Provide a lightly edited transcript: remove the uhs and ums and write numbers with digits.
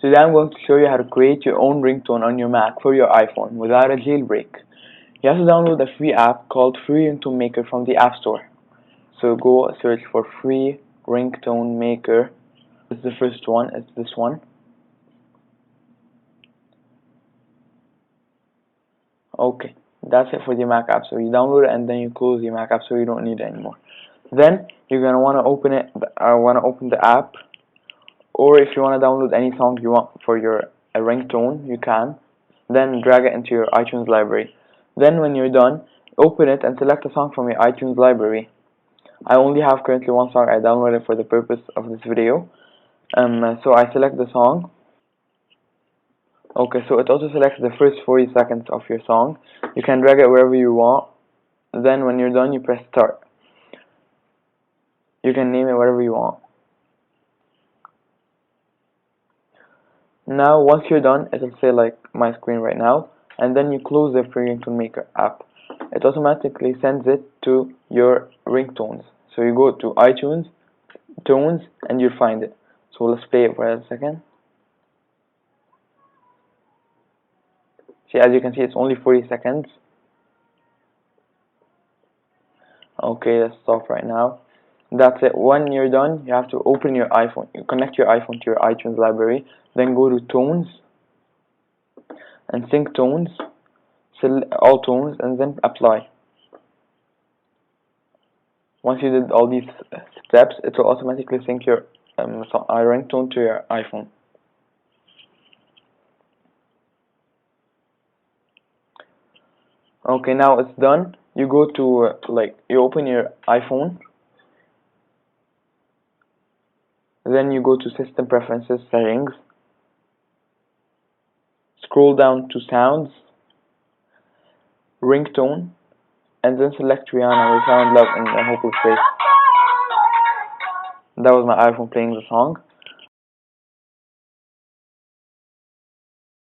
Today I'm going to show you how to create your own ringtone on your Mac for your iPhone without a jailbreak. You have to download a free app called Free Ringtone Maker from the App Store. So go search for Free Ringtone Maker. This is the first one, it's this one. Okay, that's it for the Mac App Store. You download it and then you close the Mac App Store, you don't need it anymore. Then you're gonna wanna open the app, or if you wanna download any song you want for your ringtone, you can. Then drag it into your iTunes library. Then when you're done, open it and select a song from your iTunes library. I only have currently one song I downloaded for the purpose of this video. So I select the song. Okay, so it also selects the first 40 seconds of your song. You can drag it wherever you want. Then when you're done, you press start. You can name it whatever you want. Now once you're done, it'll say like my screen right now, and then you close the Free Ringtone Maker app. It automatically sends it to your ringtones. So you go to iTunes, Tones, and you'll find it. So let's play it for a second. See, as you can see, it's only 40 seconds. Okay, let's stop right now. That's it. When you're done, you have to open your iPhone. You connect your iPhone to your iTunes library. Then go to Tones and sync tones. Select all tones and then apply. Once you did all these steps, it will automatically sync your ringtone to your iPhone. Okay, now it's done. You go to you open your iPhone. Then you go to System Preferences, Settings. Scroll down to Sounds, Ringtone, and then select Rihanna, We Found Love in a Hopeless Place. That was my iPhone playing the song.